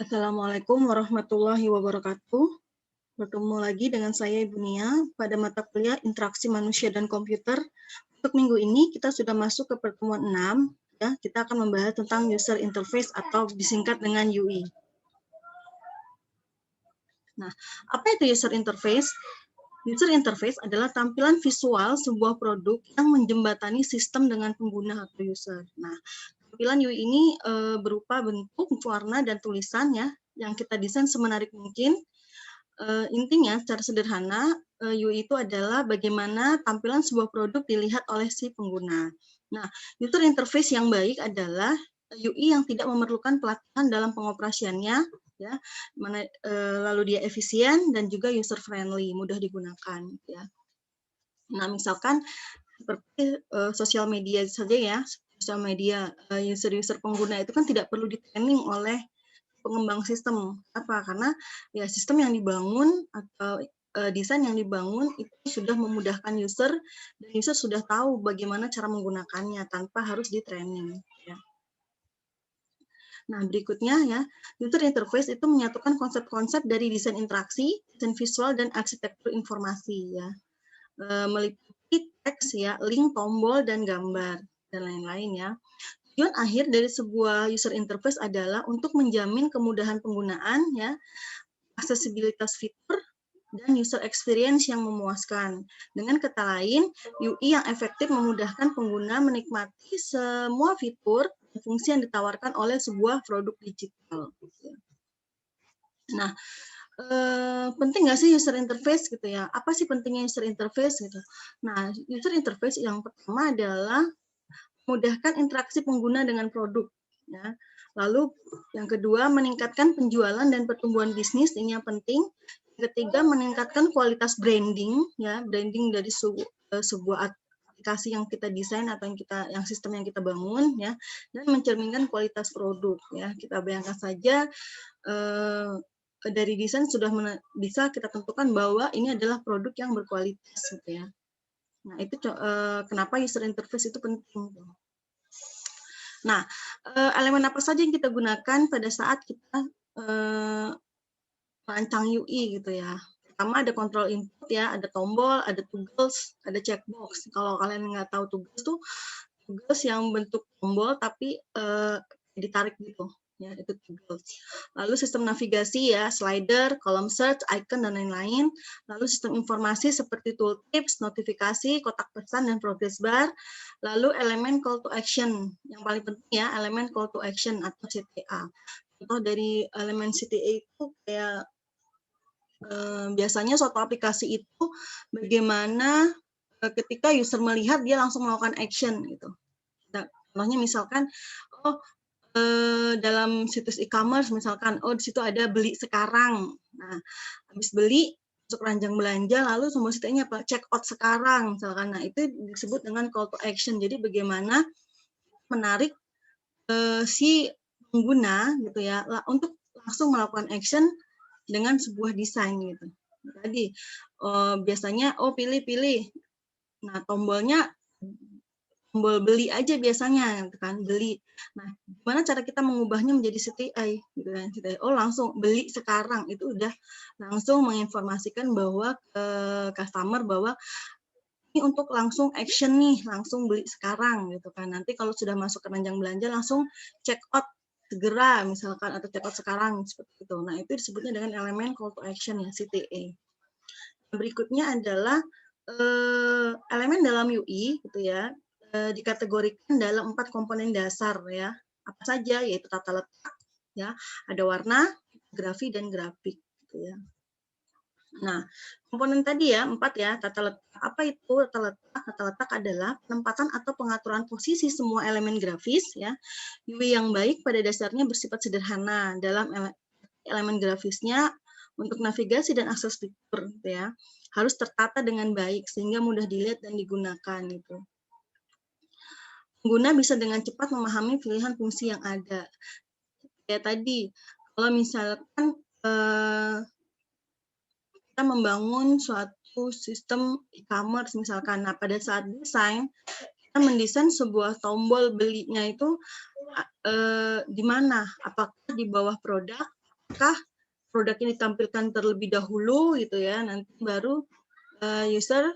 Assalamualaikum warahmatullahi wabarakatuh. Bertemu lagi dengan saya Ibu Nia pada mata kuliah Interaksi Manusia dan Komputer. Untuk minggu ini kita sudah masuk ke pertemuan 6. Ya, kita akan membahas tentang user interface atau disingkat dengan UI. Nah, apa itu user interface? User interface adalah tampilan visual sebuah produk yang menjembatani sistem dengan pengguna atau user. Nah, tampilan UI ini berupa bentuk, warna, dan tulisan ya, yang kita desain semenarik mungkin. Intinya secara sederhana, UI itu adalah bagaimana tampilan sebuah produk dilihat oleh si pengguna. Nah, user interface yang baik adalah UI yang tidak memerlukan pelatihan dalam pengoperasiannya, ya, lalu dia efisien dan juga user friendly, mudah digunakan. Ya. Nah, misalkan seperti sosial media saja ya, sosial media user-user pengguna itu kan tidak perlu di-training oleh pengembang sistem. Apa? Karena ya sistem yang dibangun atau desain yang dibangun itu sudah memudahkan user dan user sudah tahu bagaimana cara menggunakannya tanpa harus di-training. Ya. Nah, berikutnya ya, user interface itu menyatukan konsep-konsep dari desain interaksi, desain visual, dan arsitektur informasi ya. Meliputi teks ya, link, tombol, dan gambar, dan lain-lain ya. Tujuan akhir dari sebuah user interface adalah untuk menjamin kemudahan penggunaan, ya, aksesibilitas fitur, dan user experience yang memuaskan. Dengan kata lain, UI yang efektif memudahkan pengguna menikmati semua fitur dan fungsi yang ditawarkan oleh sebuah produk digital. Nah, penting nggak sih user interface gitu ya? Apa sih pentingnya user interface gitu? Nah, user interface yang pertama adalah memudahkan interaksi pengguna dengan produk. Ya. Lalu yang kedua, meningkatkan penjualan dan pertumbuhan bisnis, ini yang penting. Yang ketiga, meningkatkan kualitas branding, ya, branding dari sebuah aplikasi yang kita desain atau yang sistem yang kita bangun, ya, dan mencerminkan kualitas produk. Ya, kita bayangkan saja dari desain sudah bisa kita tentukan bahwa ini adalah produk yang berkualitas, gitu ya. Nah, itu kenapa user interface itu penting. Nah, elemen apa saja yang kita gunakan pada saat kita merancang UI gitu ya. Pertama ada control input ya, ada tombol, ada tools, ada checkbox. Kalau kalian nggak tahu tools yang bentuk tombol tapi ditarik gitu. Ya, itu tools. Lalu sistem navigasi ya, slider, column search, icon, dan lain-lain. Lalu sistem informasi seperti tooltips, notifikasi, kotak pesan, dan progress bar. Lalu elemen call to action. Yang paling penting ya, elemen call to action atau CTA. Contoh dari elemen CTA itu kayak biasanya suatu aplikasi itu bagaimana ketika user melihat dia langsung melakukan action gitu. Nah, contohnya misalkan, dalam situs e-commerce misalkan, di situ ada beli sekarang. Nah, habis beli masuk keranjang belanja, lalu semua situnya apa? Check out sekarang misalkan. Nah, itu disebut dengan call to action. Jadi bagaimana menarik si pengguna gitu ya untuk langsung melakukan action dengan sebuah desain gitu. Tadi biasanya pilih. Nah, tombolnya tombol beli aja biasanya gitu kan, beli. Nah, gimana cara kita mengubahnya menjadi CTA gitu kan. CTA, langsung beli sekarang, itu udah langsung menginformasikan bahwa ke customer bahwa ini untuk langsung action nih, langsung beli sekarang gitu kan. Nanti kalau sudah masuk ke keranjang belanja langsung check out segera misalkan atau check out sekarang seperti itu. Nah, itu disebutnya dengan elemen call to action ya, CTA. Berikutnya adalah elemen dalam UI gitu ya, dikategorikan dalam 4 komponen dasar ya. Apa saja? Yaitu tata letak ya, ada warna, grafi, dan grafik gitu ya. Nah, komponen tadi ya 4 ya, tata letak. Apa itu tata letak? Tata letak adalah penempatan atau pengaturan posisi semua elemen grafis ya. UI yang baik pada dasarnya bersifat sederhana. Dalam elemen grafisnya untuk navigasi dan akses fitur ya harus tertata dengan baik sehingga mudah dilihat dan digunakan gitu. Pengguna bisa dengan cepat memahami pilihan fungsi yang ada. Kayak tadi, kalau misalkan kita membangun suatu sistem e-commerce misalkan, nah pada saat desain kita mendesain sebuah tombol belinya itu di mana? Apakah di bawah produk apakah produk ini ditampilkan terlebih dahulu gitu ya, nanti baru user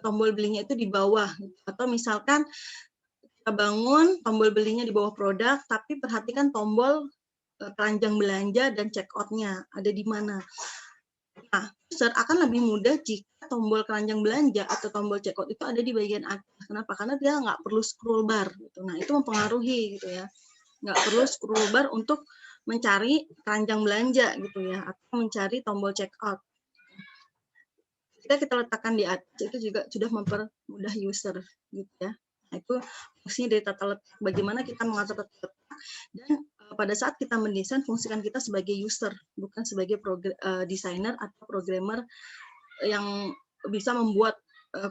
tombol belinya itu di bawah, gitu. Atau misalkan kita bangun tombol belinya di bawah produk, tapi perhatikan tombol keranjang belanja dan check out-nya ada di mana. Nah, user akan lebih mudah jika tombol keranjang belanja atau tombol check out itu ada di bagian atas. Kenapa? Karena dia nggak perlu scroll bar. Gitu. Nah, itu mempengaruhi gitu ya. Nggak perlu scroll bar untuk mencari keranjang belanja gitu ya, atau mencari tombol check out. Jika kita letakkan di atas itu juga sudah mempermudah user gitu ya. Nah, itu fungsi dari tata letak, bagaimana kita mengatur tata letak, dan pada saat kita mendesain fungsikan kita sebagai user, bukan sebagai desainer atau programmer yang bisa membuat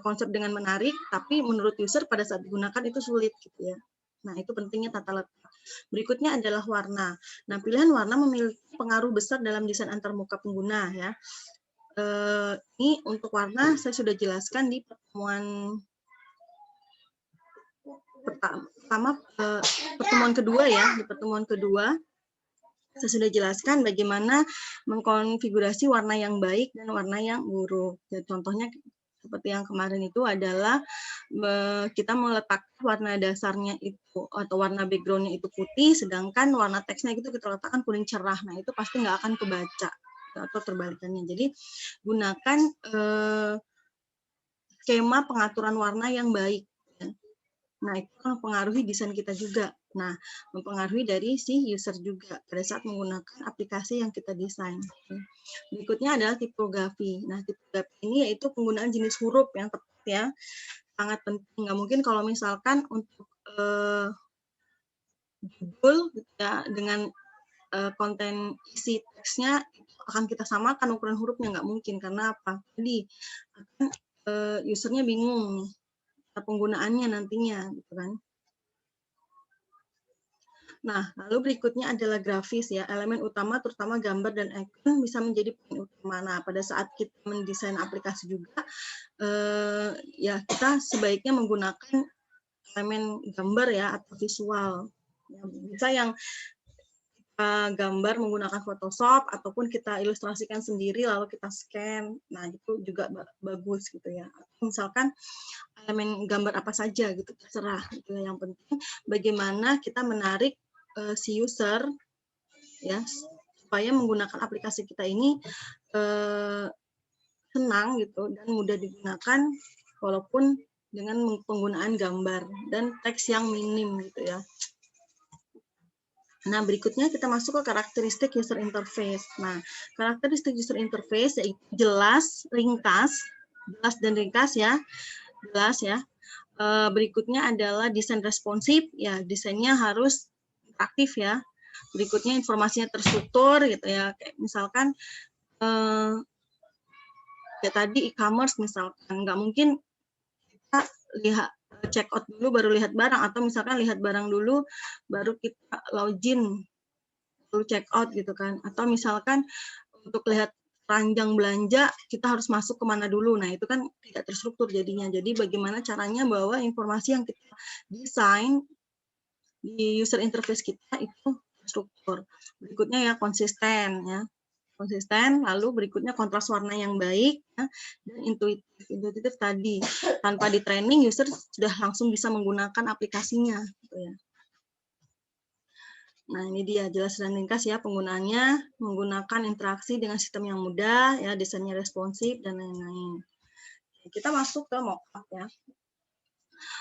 konsep dengan menarik, tapi menurut user pada saat digunakan itu sulit gitu ya. Nah, itu pentingnya tata letak. Berikutnya adalah warna. Nah, pilihan warna memiliki pengaruh besar dalam desain antarmuka pengguna ya. Ini untuk warna saya sudah jelaskan di pertemuan pertemuan kedua ya. Di pertemuan kedua saya sudah jelaskan bagaimana mengkonfigurasi warna yang baik dan warna yang buruk. Jadi contohnya seperti yang kemarin itu adalah kita meletakkan warna dasarnya itu atau warna background-nya itu putih, sedangkan warna teksnya itu kita letakkan kuning cerah. Nah, itu pasti nggak akan kebaca atau terbalikannya. Jadi gunakan skema pengaturan warna yang baik. Nah, itu kan mempengaruhi desain kita juga. Nah, mempengaruhi dari si user juga pada saat menggunakan aplikasi yang kita desain. Berikutnya adalah tipografi. Nah, tipografi ini yaitu penggunaan jenis huruf yang tepat ya. Sangat penting. Nggak mungkin kalau misalkan untuk judul ya, dengan konten isi teksnya akan kita samakan ukuran hurufnya, nggak mungkin. Karena apa? Jadi akan usernya bingung penggunaannya nantinya gitu kan. Nah, lalu berikutnya adalah grafis ya. Elemen utama terutama gambar dan icon bisa menjadi poin utama. Nah, pada saat kita mendesain aplikasi juga ya kita sebaiknya menggunakan elemen gambar ya atau visual. Ya, bisa yang gambar menggunakan Photoshop ataupun kita ilustrasikan sendiri lalu kita scan. Nah, itu juga bagus gitu ya. Misalkan elemen gambar apa saja gitu, terserah gitu. Yang penting bagaimana kita menarik si user ya supaya menggunakan aplikasi kita ini senang gitu dan mudah digunakan walaupun dengan penggunaan gambar dan teks yang minim gitu ya. Nah, berikutnya kita masuk ke karakteristik user interface. Nah, karakteristik user interface yaitu jelas, dan ringkas ya. Jelas ya. Berikutnya adalah desain responsif, ya desainnya harus interaktif ya. Berikutnya informasinya terstruktur gitu ya. Kayak misalkan ya tadi e-commerce misalkan nggak mungkin kita lihat check out dulu baru lihat barang, atau misalkan lihat barang dulu baru kita login baru check out gitu kan, atau misalkan untuk lihat keranjang belanja kita harus masuk kemana dulu. Nah, itu kan tidak terstruktur jadinya. Jadi bagaimana caranya bahwa informasi yang kita desain di user interface kita itu terstruktur. Berikutnya ya konsisten ya. Konsisten, lalu berikutnya kontras warna yang baik ya, dan intuitif tadi. Tanpa di training user sudah langsung bisa menggunakan aplikasinya gitu ya. Nah, ini dia jelas dan ringkas ya penggunaannya, menggunakan interaksi dengan sistem yang mudah, ya desainnya responsif dan lain-lain. Kita masuk ke mockup ya.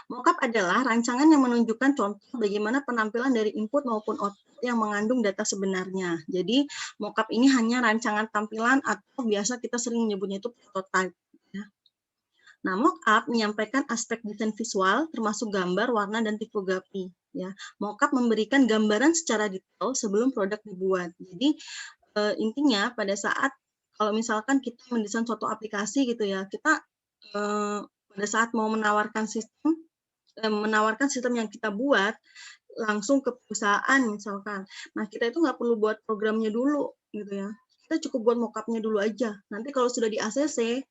Mockup adalah rancangan yang menunjukkan contoh bagaimana penampilan dari input maupun output yang mengandung data sebenarnya. Jadi, mockup ini hanya rancangan tampilan atau biasa kita sering menyebutnya itu prototype. Ya. Nah, mockup menyampaikan aspek desain visual termasuk gambar, warna, dan tipografi. Ya, mockup memberikan gambaran secara detail sebelum produk dibuat. Jadi intinya pada saat kalau misalkan kita mendesain suatu aplikasi gitu ya, kita pada saat mau menawarkan sistem yang kita buat langsung ke perusahaan misalkan. Nah, kita itu nggak perlu buat programnya dulu gitu ya. Kita cukup buat mockupnya dulu aja. Nanti kalau sudah di ACC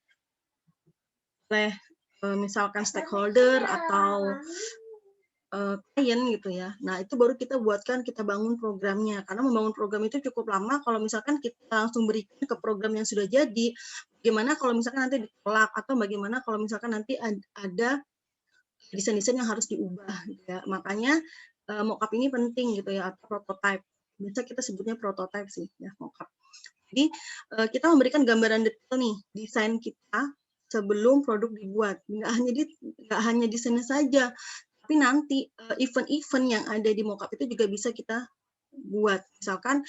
oleh misalkan stakeholder atau klien gitu ya. Nah, itu baru kita buatkan, kita bangun programnya. Karena membangun program itu cukup lama, kalau misalkan kita langsung berikan ke program yang sudah jadi, bagaimana kalau misalkan nanti ditolak, atau bagaimana kalau misalkan nanti ada desain-desain yang harus diubah gitu ya. Makanya mockup ini penting gitu ya, atau prototype. Biasa kita sebutnya prototype sih ya, mockup. Jadi kita memberikan gambaran detail nih desain kita sebelum produk dibuat. Nggak hanya desainnya saja, tapi nanti event-event yang ada di mockup itu juga bisa kita buat. Misalkan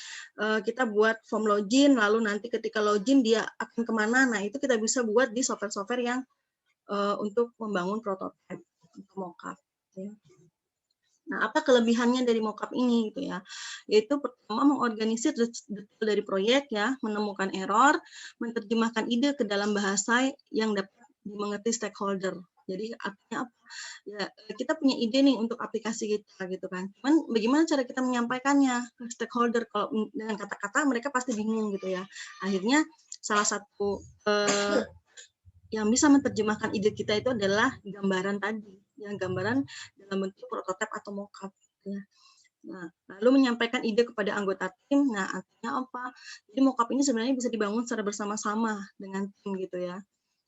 kita buat form login, lalu nanti ketika login dia akan kemana, nah itu kita bisa buat di software-software yang untuk membangun prototype untuk mockup. Ya. Nah, apa kelebihannya dari mockup ini gitu ya? Yaitu pertama mengorganisir detail dari proyek ya, menemukan error, menerjemahkan ide ke dalam bahasa yang dapat dimengerti stakeholder. Jadi artinya apa? Ya, kita punya ide nih untuk aplikasi kita gitu kan. Cuman bagaimana cara kita menyampaikannya ke stakeholder? Kalau dengan kata-kata mereka pasti bingung gitu ya. Akhirnya salah satu yang bisa menerjemahkan ide kita itu adalah gambaran tadi, yang gambaran dalam bentuk prototipe atau mockup. Ya. Nah, lalu menyampaikan ide kepada anggota tim. Nah, artinya apa? Jadi mockup ini sebenarnya bisa dibangun secara bersama-sama dengan tim gitu ya.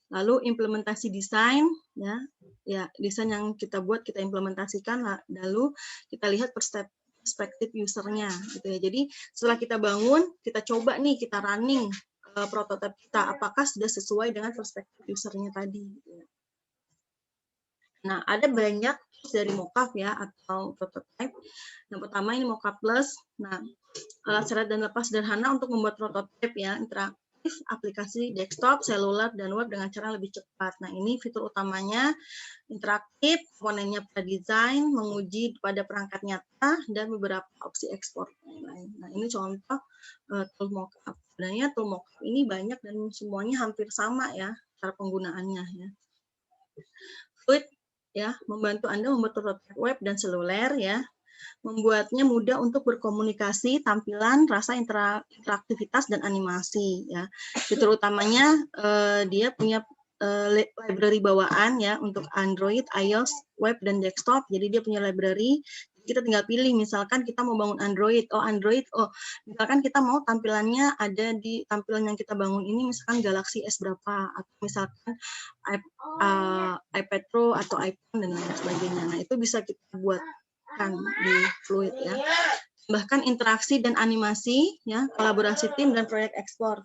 Lalu implementasi desain, ya desain yang kita buat kita implementasikan, lalu kita lihat perspektif usernya gitu ya. Jadi setelah kita bangun, kita coba nih, kita running prototipe kita, apakah sudah sesuai dengan perspektif usernya tadi. Gitu ya. Nah, ada banyak dari mockup ya atau prototype. Yang pertama ini mockup plus. Nah, alat syarat dan lepas sederhana untuk membuat prototipe ya, interaktif, aplikasi desktop, seluler, dan web dengan cara lebih cepat. Nah, ini fitur utamanya interaktif, komponennya pada desain, menguji pada perangkat nyata, dan beberapa opsi ekspor. Nah, ini contoh tool mockup. Sebenarnya tool mockup ini banyak dan semuanya hampir sama ya cara penggunaannya ya. Fluid ya, membantu Anda membuat prototipe web dan seluler ya. Membuatnya mudah untuk berkomunikasi, tampilan, rasa interaktivitas, dan animasi. Ya. Fitur utamanya dia punya library bawaan ya untuk Android, iOS, web, dan desktop. Jadi dia punya library. Kita tinggal pilih, misalkan kita mau bangun Android, misalkan kita mau tampilannya ada di tampilan yang kita bangun ini, misalkan Galaxy S berapa, atau misalkan iPad Pro atau iPhone dan lain sebagainya. Nah itu bisa kita buat di Fluid ya. Bahkan interaksi dan animasi ya, kolaborasi tim dan proyek ekspor.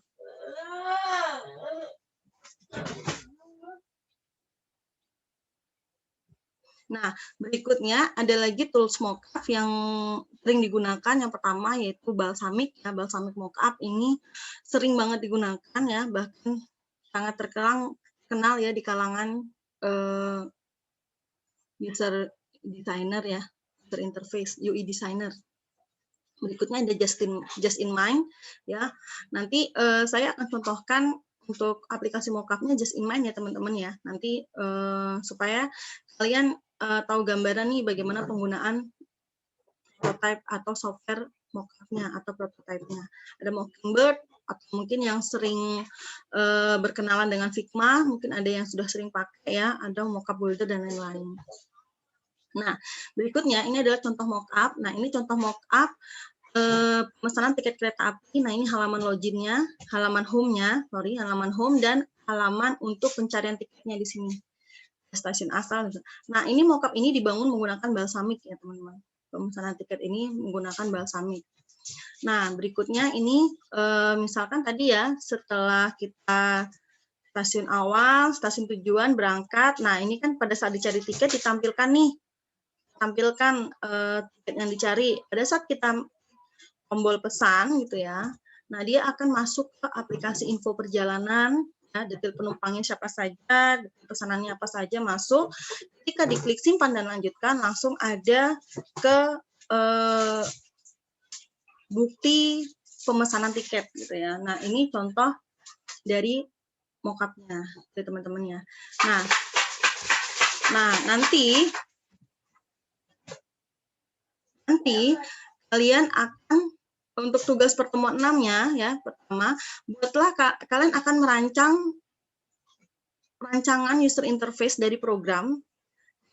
Nah, berikutnya ada lagi tools mockup yang sering digunakan. Yang pertama yaitu Balsamiq ya. Balsamiq mockup ini sering banget digunakan ya, bahkan sangat terkenal ya di kalangan user designer ya, user interface, UI designer. Berikutnya ada Just in Mind ya. Nanti saya akan contohkan untuk aplikasi mockupnya Just in Mind ya teman-teman ya. Nanti supaya kalian tahu gambaran nih bagaimana penggunaan prototype atau software mockupnya atau prototype-nya. Ada Mockingbird atau mungkin yang sering berkenalan dengan Figma, mungkin ada yang sudah sering pakai ya, ada Mockup Builder dan lain-lain. Nah, berikutnya ini adalah contoh mockup. Nah, ini contoh mockup pemesanan tiket kereta api. Nah, ini halaman loginnya, halaman home-nya, halaman home dan halaman untuk pencarian tiketnya di sini. Stasiun asal. Nah, ini mockup ini dibangun menggunakan Balsamiq ya, teman-teman. Pemesanan tiket ini menggunakan Balsamiq. Nah, berikutnya ini misalkan tadi ya, setelah kita stasiun awal, stasiun tujuan, berangkat. Nah, ini kan pada saat dicari tiket ditampilkan nih. Tampilkan tiket yang dicari. Pada saat kita tombol pesan gitu ya. Nah, dia akan masuk ke aplikasi info perjalanan, ya, detail penumpangnya siapa saja, detail pesanannya apa saja masuk. Ketika diklik simpan dan lanjutkan, langsung ada ke bukti pemesanan tiket gitu ya. Nah, ini contoh dari mockupnya, dari teman-temannya. Nah, nanti kalian akan untuk tugas pertemuan 6-nya ya, pertama, kalian akan merancang rancangan user interface dari program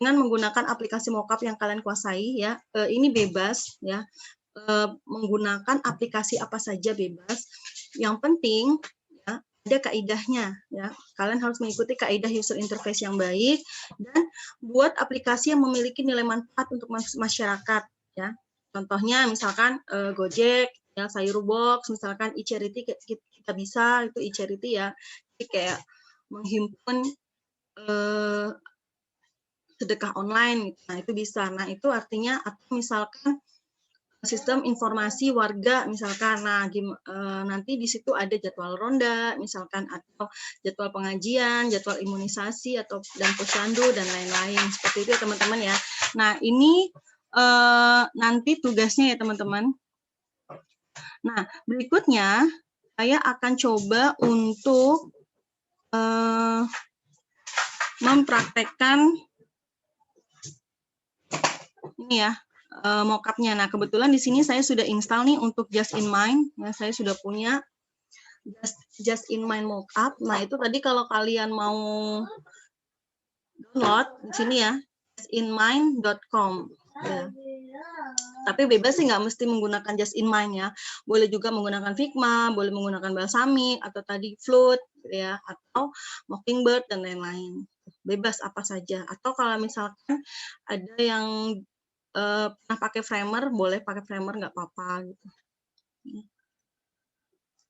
dengan menggunakan aplikasi mockup yang kalian kuasai ya. Ini bebas ya. Menggunakan aplikasi apa saja bebas. Yang penting ya, ada kaidahnya ya. Kalian harus mengikuti kaidah user interface yang baik dan buat aplikasi yang memiliki nilai manfaat untuk masyarakat ya. Contohnya misalkan Gojek, ya Sayurbox, misalkan e-charity kita bisa itu e-charity ya. Jadi kayak menghimpun sedekah online, nah itu bisa. Nah itu artinya atau misalkan sistem informasi warga misalkan, nah nanti di situ ada jadwal ronda misalkan atau jadwal pengajian, jadwal imunisasi atau dan posyandu dan lain-lain seperti itu teman-teman ya. Nah ini nanti tugasnya ya teman-teman. Nah berikutnya saya akan coba untuk mempraktekkan ini ya. Mockupnya. Nah, kebetulan di sini saya sudah install nih untuk Just in Mind. Ya, saya sudah punya Just in Mind mockup. Nah, itu tadi kalau kalian mau download di sini ya, justinmind.com. Ya. Tapi bebas sih, nggak mesti menggunakan Just in Mind ya. Boleh juga menggunakan Figma, boleh menggunakan Balsamiq atau tadi Float ya, atau Mockingbird dan lain-lain. Bebas apa saja. Atau kalau misalkan ada yang pernah pakai Framer, boleh pakai Framer nggak apa-apa gitu.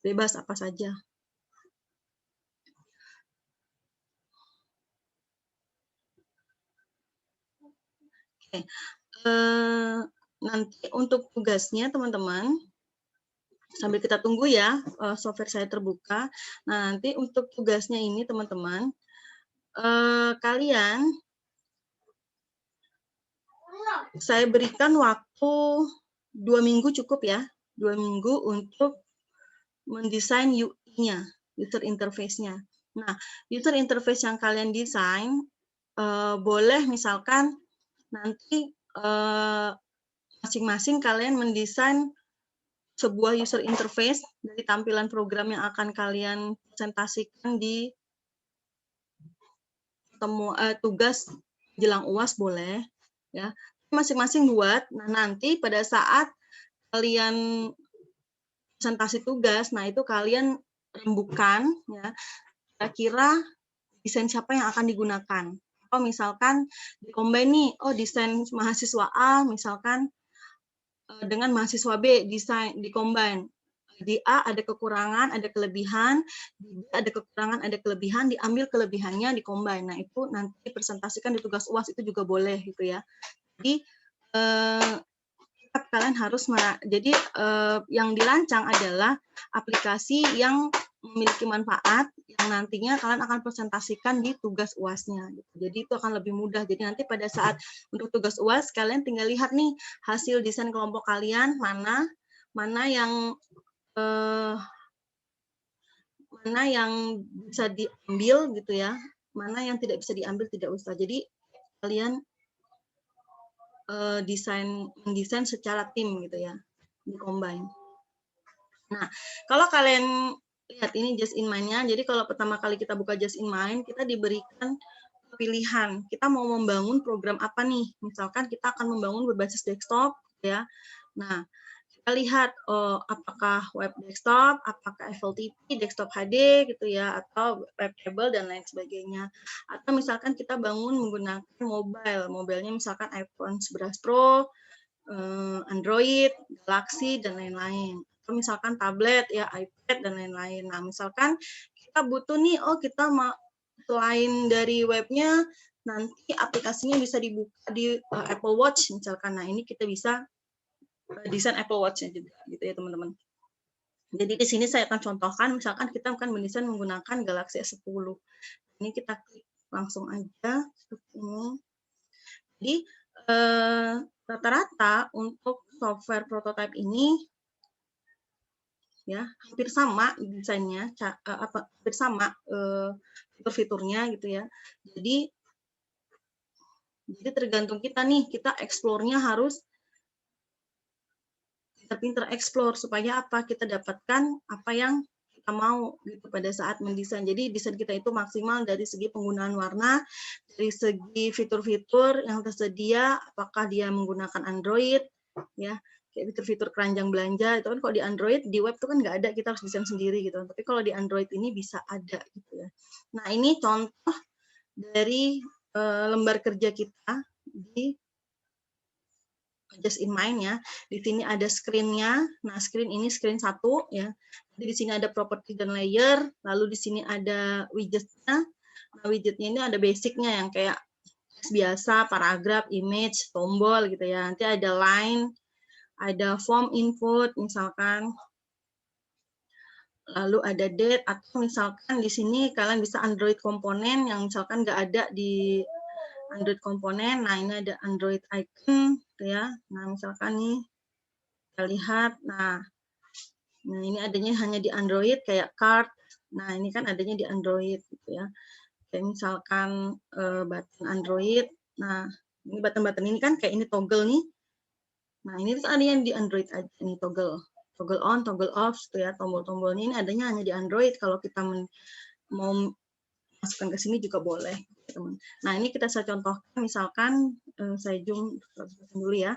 Bebas apa saja. Oke. Nanti untuk tugasnya teman-teman, sambil kita tunggu ya software saya terbuka. Nah nanti untuk tugasnya ini teman-teman, kalian saya berikan waktu 2 minggu cukup ya, 2 minggu untuk mendesain UI-nya, user interface-nya. Nah, user interface yang kalian desain boleh misalkan nanti masing-masing kalian mendesain sebuah user interface dari tampilan program yang akan kalian presentasikan di tugas jelang UAS boleh ya. Masing-masing buat. Nah, nanti pada saat kalian presentasi tugas, nah itu kalian rembukan ya. Kira-kira desain siapa yang akan digunakan. Atau misalkan di-combine nih, oh desain mahasiswa A misalkan dengan mahasiswa B desain di-combine. Di A ada kekurangan, ada kelebihan, di B ada kekurangan, ada kelebihan, diambil kelebihannya, di-combine. Nah, itu nanti presentasikan di tugas UAS itu juga boleh gitu ya. Jadi kalian harus jadi yang dirancang adalah aplikasi yang memiliki manfaat yang nantinya kalian akan presentasikan di tugas UAS-nya. Gitu. Jadi itu akan lebih mudah. Jadi nanti pada saat untuk tugas UAS kalian tinggal lihat nih hasil desain kelompok kalian mana yang bisa diambil gitu ya, mana yang tidak bisa diambil tidak usah. Jadi kalian mendesain secara tim gitu ya, di-combine. Nah, kalau kalian lihat ini Just in Mind-nya, jadi kalau pertama kali kita buka Just in Mind, kita diberikan pilihan, kita mau membangun program apa nih? Misalkan kita akan membangun berbasis desktop, ya. Nah, kita lihat apakah web desktop, apakah FLTP, desktop HD gitu ya, atau web table dan lain sebagainya. Atau misalkan kita bangun menggunakan mobilenya misalkan iPhone 11 Pro, Android, Galaxy dan lain-lain. Atau misalkan tablet ya, iPad dan lain-lain. Nah, misalkan kita butuh nih, kita mau selain dari webnya, nanti aplikasinya bisa dibuka di Apple Watch misalkan. Nah, ini kita bisa desain Apple Watch-nya juga gitu ya teman-teman. Jadi di sini saya akan contohkan, misalkan kita akan mendesain menggunakan Galaxy S10. Ini kita klik langsung aja seperti ini. Jadi rata-rata untuk software prototype ini ya hampir sama desainnya, hampir sama fitur-fiturnya gitu ya. Jadi tergantung kita nih, kita explore-nya harus pinter-pinter explore supaya apa kita dapatkan apa yang kita mau gitu pada saat mendesain. Jadi desain kita itu maksimal dari segi penggunaan warna, dari segi fitur-fitur yang tersedia, apakah dia menggunakan Android, ya, kayak fitur-fitur keranjang belanja itu kan kalau di Android, di web itu kan nggak ada, kita harus desain sendiri gitu. Tapi kalau di Android ini bisa ada gitu ya. Nah ini contoh dari lembar kerja kita di Just in Mind ya. Di sini ada screen-nya. Nah, screen ini screen 1 ya. Jadi di sini ada property dan layer, lalu di sini ada widget-nya. Nah, widget-nya ini ada basic-nya yang kayak biasa, paragraf, image, tombol gitu ya. Nanti ada line, ada form input misalkan. Lalu ada date, atau misalkan di sini kalian bisa Android komponen yang misalkan nggak ada di Android komponen. Nah, ini ada Android icon gitu ya. Nah, misalkan nih kita lihat, nah ini adanya hanya di Android kayak card. Nah, ini kan adanya di Android gitu ya. Kayak misalkan button Android. Nah, ini button-button ini kan kayak ini toggle nih. Nah, ini tuh adanya di Android aja nih toggle. Toggle on, toggle off gitu ya. Tombol-tombolnya ini adanya hanya di Android. Kalau kita mau masukkan ke sini juga boleh, teman. Nah, ini kita saya contohkan, misalkan saya zoom dulu ya.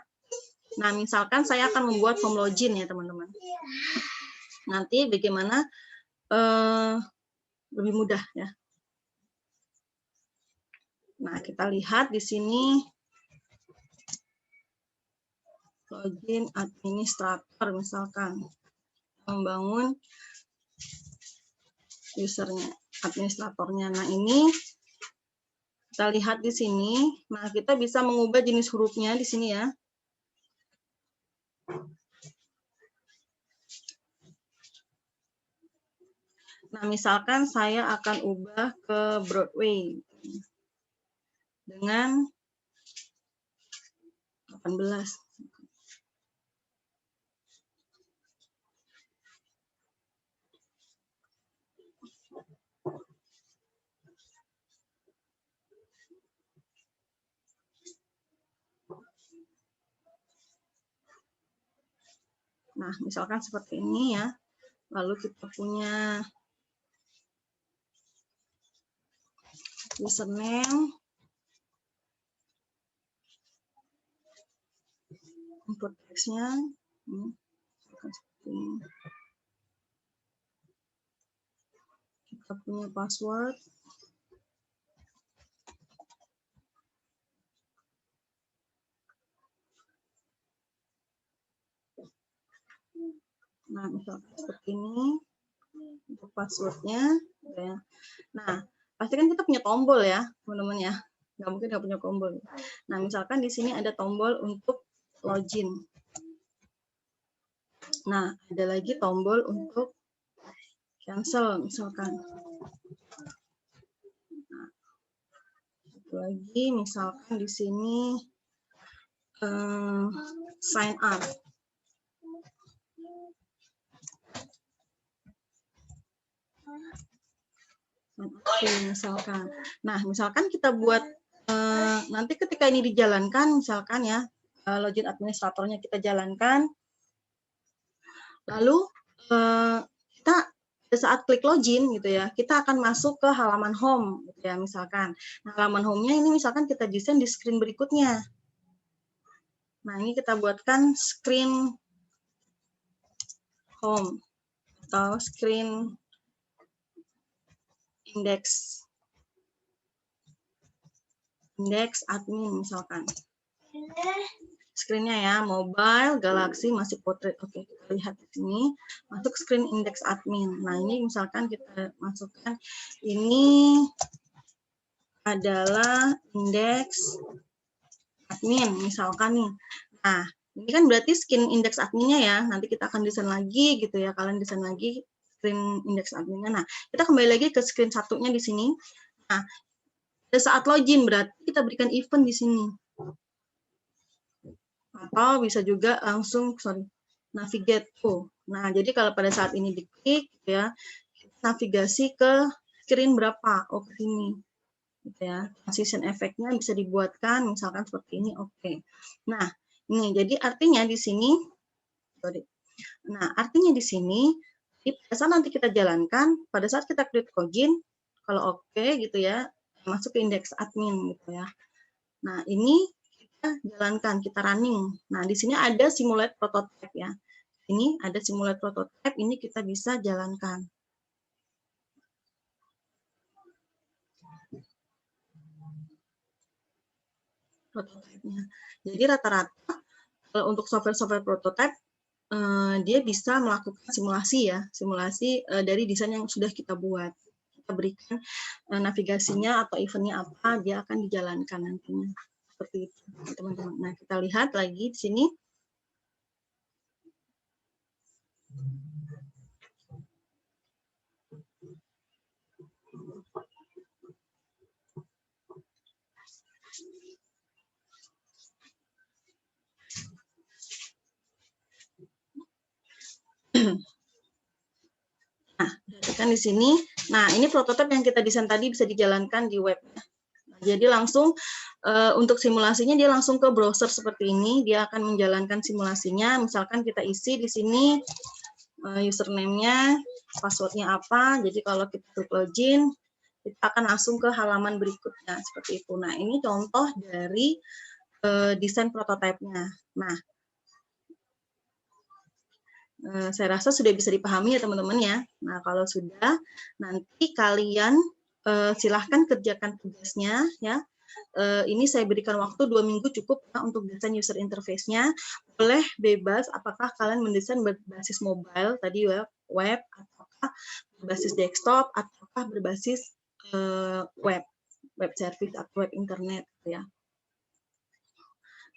Nah, misalkan saya akan membuat form login ya, teman-teman. Nanti bagaimana lebih mudah ya. Nah, kita lihat di sini login administrator misalkan membangun usernya, administratornya. Nah, ini kita lihat di sini. Nah, kita bisa mengubah jenis hurufnya di sini ya. Nah, misalkan saya akan ubah ke Broadway dengan 18. Nah, misalkan seperti ini ya. Lalu kita punya username, input text-nya, kita punya password, nah misalkan seperti ini untuk passwordnya, ya. Nah pastikan kita punya tombol ya teman-teman ya, nggak mungkin nggak punya tombol. Nah misalkan di sini ada tombol untuk login. Nah ada lagi tombol untuk cancel misalkan. Nah, satu lagi misalkan di sini sign up. Misalkan. Nah, misalkan kita buat nanti ketika ini dijalankan, misalkan ya login administratornya kita jalankan, lalu kita pada saat klik login gitu ya, kita akan masuk ke halaman home gitu ya misalkan. Nah, halaman home-nya ini misalkan kita desain di screen berikutnya. Nah, ini kita buatkan screen home atau screen index admin misalkan. Screen-nya ya, mobile, Galaxy, masih portrait. Oke, kita lihat di sini. Masuk screen index admin. Nah, ini misalkan kita masukkan, ini adalah index admin, misalkan nih. Nah, ini kan berarti screen index adminnya ya. Nanti kita akan desain lagi gitu ya. Kalian desain lagi screen index adminnya. Nah, kita kembali lagi ke screen satunya di sini. Nah, pada saat login berarti kita berikan event di sini. Atau bisa juga langsung navigate to. Nah, jadi kalau pada saat ini diklik ya, navigasi ke screen berapa? Oh, ke sini. Gitu ya. Transition efeknya bisa dibuatkan misalkan seperti ini. Oke. Nah, ini jadi artinya di sini Nah, artinya di sini Jadi pada saat nanti kita jalankan, pada saat kita create login, kalau oke gitu ya, masuk ke indeks admin gitu ya. Nah, ini kita jalankan, kita running. Nah, di sini ada simulate prototype ya. Ini ada simulate prototype, ini kita bisa jalankan. Prototipenya. Jadi rata-rata untuk software-software prototype dia bisa melakukan simulasi ya, simulasi dari desain yang sudah kita buat. Kita berikan navigasinya atau eventnya apa, dia akan dijalankan nantinya. Seperti itu, teman-teman. Nah, kita lihat lagi di sini. Nah, kan di sini. Nah, ini prototipe yang kita desain tadi bisa dijalankan di web. Nah, jadi langsung untuk simulasinya dia langsung ke browser seperti ini. Dia akan menjalankan simulasinya. Misalkan kita isi di sini username-nya, password-nya apa. Jadi kalau kita klik login, kita akan langsung ke halaman berikutnya seperti itu. Nah, ini contoh dari desain prototipenya. Nah, saya rasa sudah bisa dipahami ya teman-teman ya. Nah, kalau sudah, nanti kalian silahkan kerjakan tugasnya ya. Ini saya berikan waktu 2 minggu cukup ya, untuk desain user interface-nya. Boleh bebas apakah kalian mendesain berbasis mobile tadi web ataukah berbasis desktop ataukah berbasis web service atau web internet ya.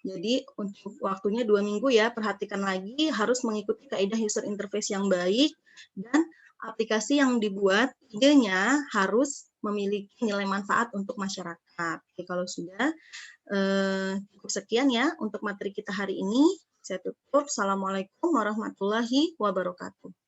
Jadi untuk waktunya 2 minggu ya, perhatikan lagi harus mengikuti kaidah user interface yang baik dan aplikasi yang dibuat idenya harus memiliki nilai manfaat untuk masyarakat. Oke, kalau sudah cukup sekian ya untuk materi kita hari ini. Saya tutup. Assalamualaikum warahmatullahi wabarakatuh.